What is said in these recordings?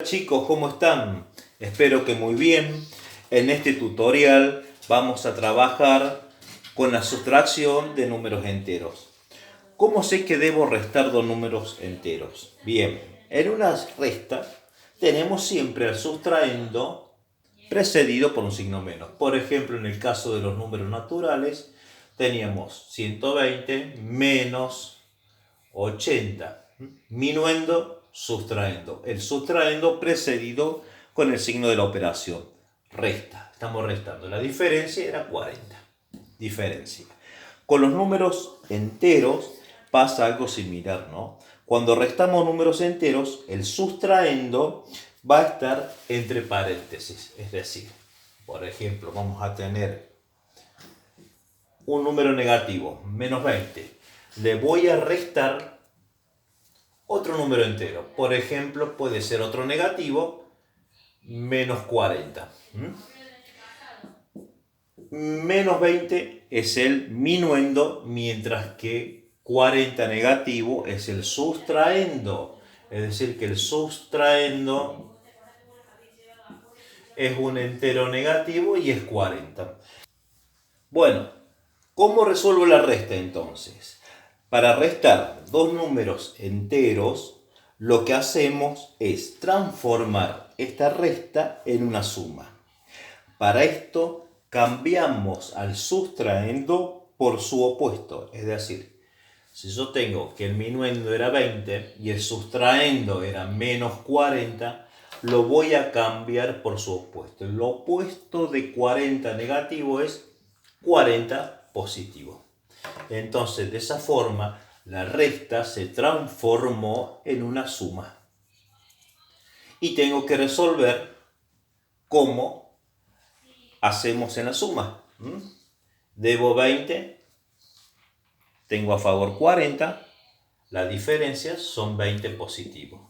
Chicos, ¿cómo están? Espero que muy bien. En este tutorial vamos a trabajar con la sustracción de números enteros. ¿Cómo sé que debo restar dos números enteros? Bien, en una resta tenemos siempre al sustraendo precedido por un signo menos. Por ejemplo, en el caso de los números naturales, teníamos 120 menos 80. Minuendo, sustraendo. El sustraendo precedido con el signo de la operación. Resta. Estamos restando. La diferencia era 40. Diferencia. Con los números enteros pasa algo similar, ¿no? Cuando restamos números enteros, el sustraendo va a estar entre paréntesis. Es decir, por ejemplo, vamos a tener un número negativo, menos 20. Le voy a restar otro número entero. Por ejemplo, puede ser otro negativo, menos 40. Menos 20 es el minuendo, mientras que 40 negativo es el sustraendo. Es decir, que el sustraendo es un entero negativo y es 40. Bueno, ¿cómo resuelvo la resta entonces? Para restar dos números enteros, lo que hacemos es transformar esta resta en una suma. Para esto cambiamos al sustraendo por su opuesto. Es decir, si yo tengo que el minuendo era 20 y el sustraendo era menos 40, lo voy a cambiar por su opuesto. El opuesto de 40 negativo es 40 positivo. Entonces, de esa forma, la resta se transformó en una suma. Y tengo que resolver cómo hacemos en la suma. Debo 20, tengo a favor 40, la diferencia son 20 positivos.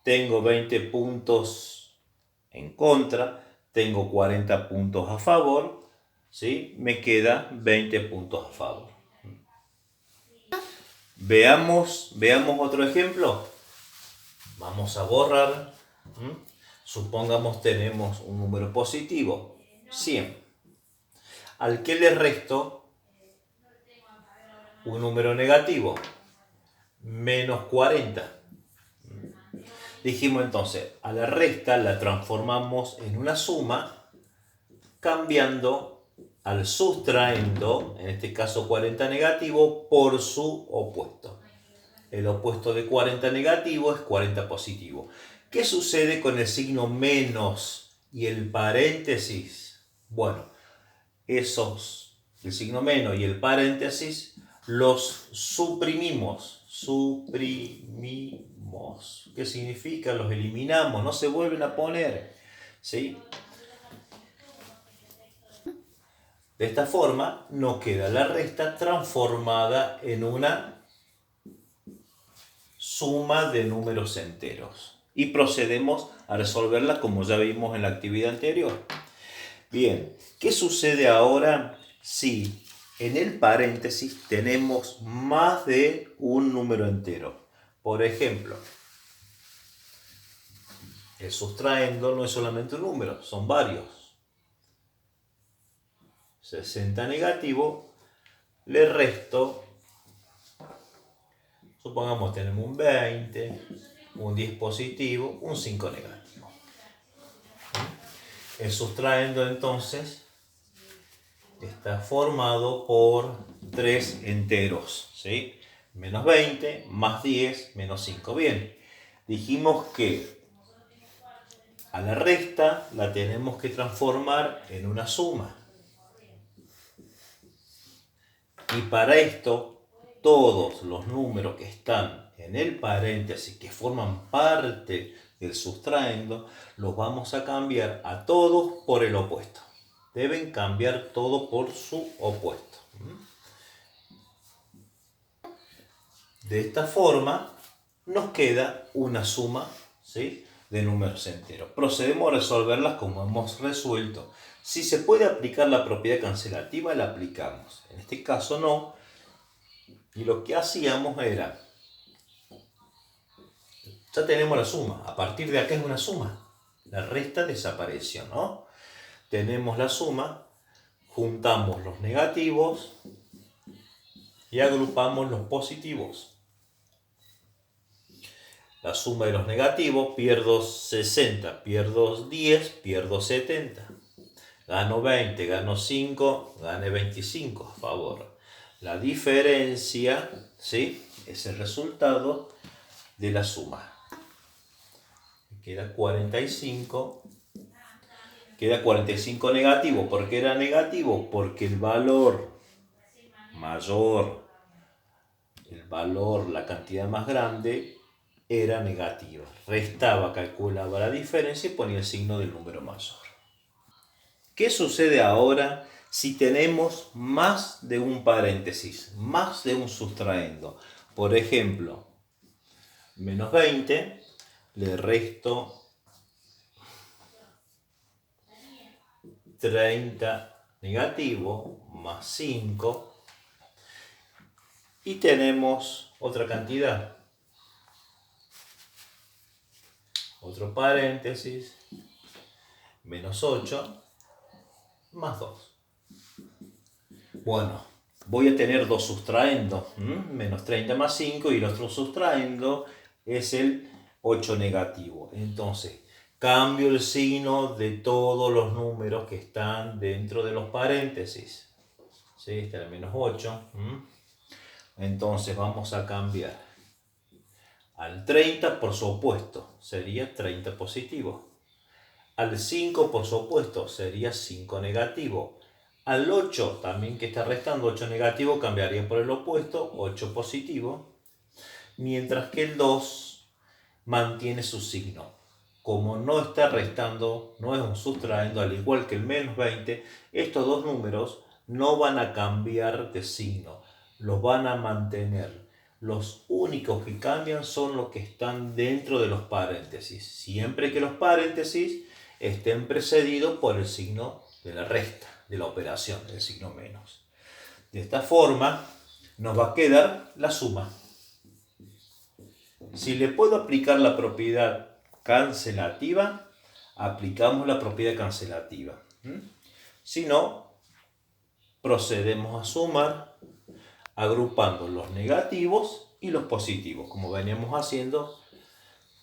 Tengo 20 puntos en contra, tengo 40 puntos a favor, ¿sí? Me queda 20 puntos a favor. Veamos otro ejemplo. Vamos a borrar. Supongamos tenemos un número positivo, 100. ¿Al que le resto un número negativo? Menos 40. Dijimos entonces, a la resta la transformamos en una suma, cambiando al sustraendo, en este caso 40 negativo, por su opuesto. El opuesto de 40 negativo es 40 positivo. ¿Qué sucede con el signo menos y el paréntesis? Bueno, el signo menos y el paréntesis, los suprimimos. ¿Qué significa? Los eliminamos, no se vuelven a poner. ¿Sí? De esta forma nos queda la resta transformada en una suma de números enteros. Y procedemos a resolverla como ya vimos en la actividad anterior. Bien, ¿qué sucede ahora si en el paréntesis tenemos más de un número entero? Por ejemplo, el sustraendo no es solamente un número, son varios. 60 negativo, le resto, supongamos tenemos un 20, un 10 positivo, un 5 negativo. El sustraendo entonces está formado por tres enteros, ¿sí? Menos 20, más 10, menos 5. Bien, dijimos que a la resta la tenemos que transformar en una suma. Y para esto, todos los números que están en el paréntesis, que forman parte del sustraendo, los vamos a cambiar a todos por el opuesto. Deben cambiar todo por su opuesto. De esta forma nos queda una suma, ¿sí?, de números enteros. Procedemos a resolverlas como hemos resuelto. Si se puede aplicar la propiedad cancelativa, la aplicamos. En este caso no. Y lo que hacíamos era Ya tenemos la suma. A partir de acá es una suma. La resta desapareció, ¿no? Tenemos la suma, juntamos los negativos y agrupamos los positivos. La suma de los negativos, pierdo 60, pierdo 10, pierdo 70. Gano 20, gano 5, gane 25 a favor. La diferencia, ¿sí?, es el resultado de la suma. Queda 45. Queda 45 negativo. ¿Por qué era negativo? Porque el valor mayor, la cantidad más grande, era negativa. Restaba, calculaba la diferencia y ponía el signo del número mayor. ¿Qué sucede ahora si tenemos más de un paréntesis, más de un sustraendo? Por ejemplo, menos 20, le resto 30 negativo, más 5, y tenemos otra cantidad. Otro paréntesis, menos 8, más 2. Bueno, voy a tener dos sustraendos, menos 30 más 5, y el otro sustraendo es el 8 negativo. Entonces, cambio el signo de todos los números que están dentro de los paréntesis. ¿Sí? Está el menos 8. Entonces vamos a cambiar al 30 por su opuesto, sería 30 positivo. Al 5 por su opuesto, sería 5 negativo. Al 8, también que está restando 8 negativo, cambiaría por el opuesto, 8 positivo. Mientras que el 2 mantiene su signo. Como no está restando, no es un sustraendo, al igual que el menos 20, estos dos números no van a cambiar de signo, los van a mantener. Los únicos que cambian son los que están dentro de los paréntesis, siempre que los paréntesis estén precedidos por el signo de la resta, de la operación, el signo menos. De esta forma nos va a quedar la suma. Si le puedo aplicar la propiedad cancelativa, aplicamos la propiedad cancelativa. Si no, procedemos a sumar agrupando los negativos y los positivos, como veníamos haciendo,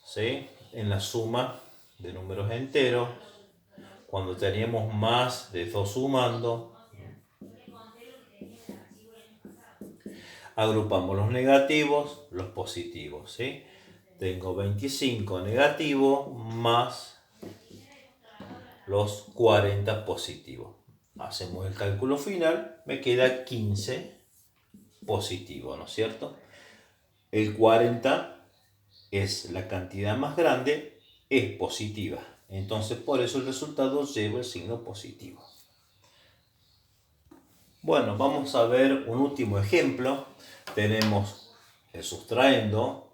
¿sí?, en la suma de números enteros, cuando teníamos más de 2 sumando. Agrupamos los negativos, los positivos, ¿sí? Tengo 25 negativos más los 40 positivos. Hacemos el cálculo final, me queda 15 positivo, ¿no es cierto? El 40 es la cantidad más grande, es positiva. Entonces, por eso el resultado lleva el signo positivo. Bueno, vamos a ver un último ejemplo. Tenemos el sustraendo.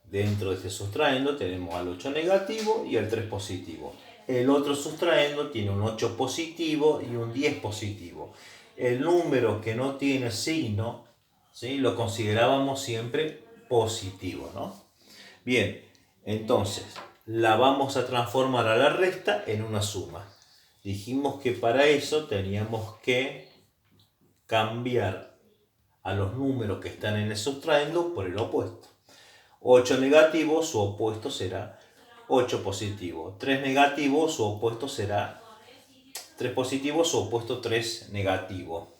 Dentro de este sustraendo tenemos al 8 negativo y al 3 positivo. El otro sustraendo tiene un 8 positivo y un 10 positivo. El número que no tiene signo, ¿sí?, lo considerábamos siempre positivo, ¿no? Bien, entonces la vamos a transformar a la resta en una suma. Dijimos que para eso teníamos que cambiar a los números que están en el sustraendo por el opuesto. 8 negativo, su opuesto será 8 positivo. 3 negativo, su opuesto será 3 positivo, su opuesto 3 negativo.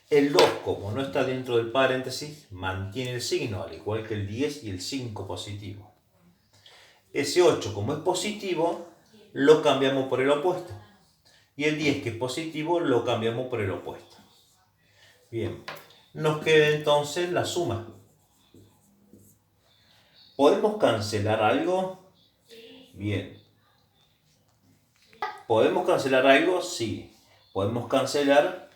El 2, como no está dentro del paréntesis, mantiene el signo, al igual que el 10 y el 5 positivo. Ese 8, como es positivo, lo cambiamos por el opuesto. Y el 10, que es positivo, lo cambiamos por el opuesto. Bien, nos queda entonces la suma. ¿Podemos cancelar algo? Bien. ¿Podemos cancelar algo? Sí. Podemos cancelar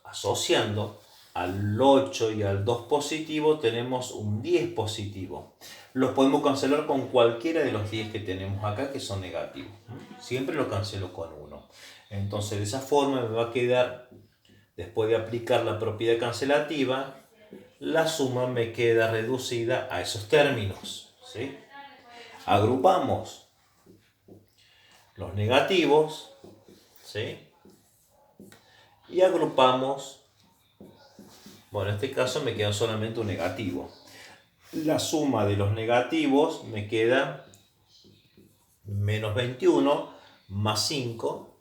asociando al 8 y al 2 positivo, tenemos un 10 positivo. Los podemos cancelar con cualquiera de los 10 que tenemos acá, que son negativos. Siempre lo cancelo con 1. Entonces, de esa forma me va a quedar, después de aplicar la propiedad cancelativa, la suma me queda reducida a esos términos, ¿sí? Agrupamos los negativos, ¿sí? Y agrupamos, bueno, en este caso me queda solamente un negativo. La suma de los negativos me queda menos 21 más 5,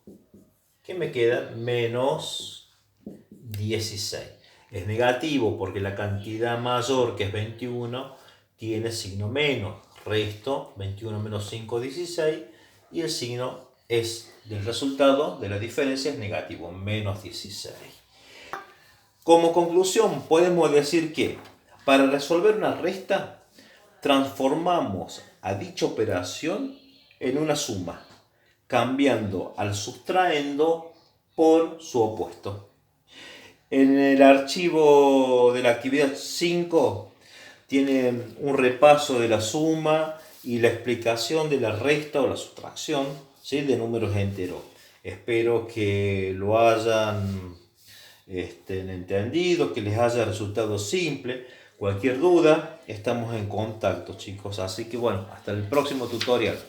que me queda menos 16. Es negativo porque la cantidad mayor, que es 21, tiene signo menos. Resto, 21 menos 5, 16. Y el signo del resultado de la diferencia es negativo, menos 16. Como conclusión, podemos decir que para resolver una resta, transformamos a dicha operación en una suma, cambiando al sustraendo por su opuesto. En el archivo de la actividad 5 tienen un repaso de la suma y la explicación de la resta o la sustracción, ¿sí?, de números enteros. Espero que lo hayan entendido, que les haya resultado simple. Cualquier duda, estamos en contacto, chicos. Así que bueno, hasta el próximo tutorial.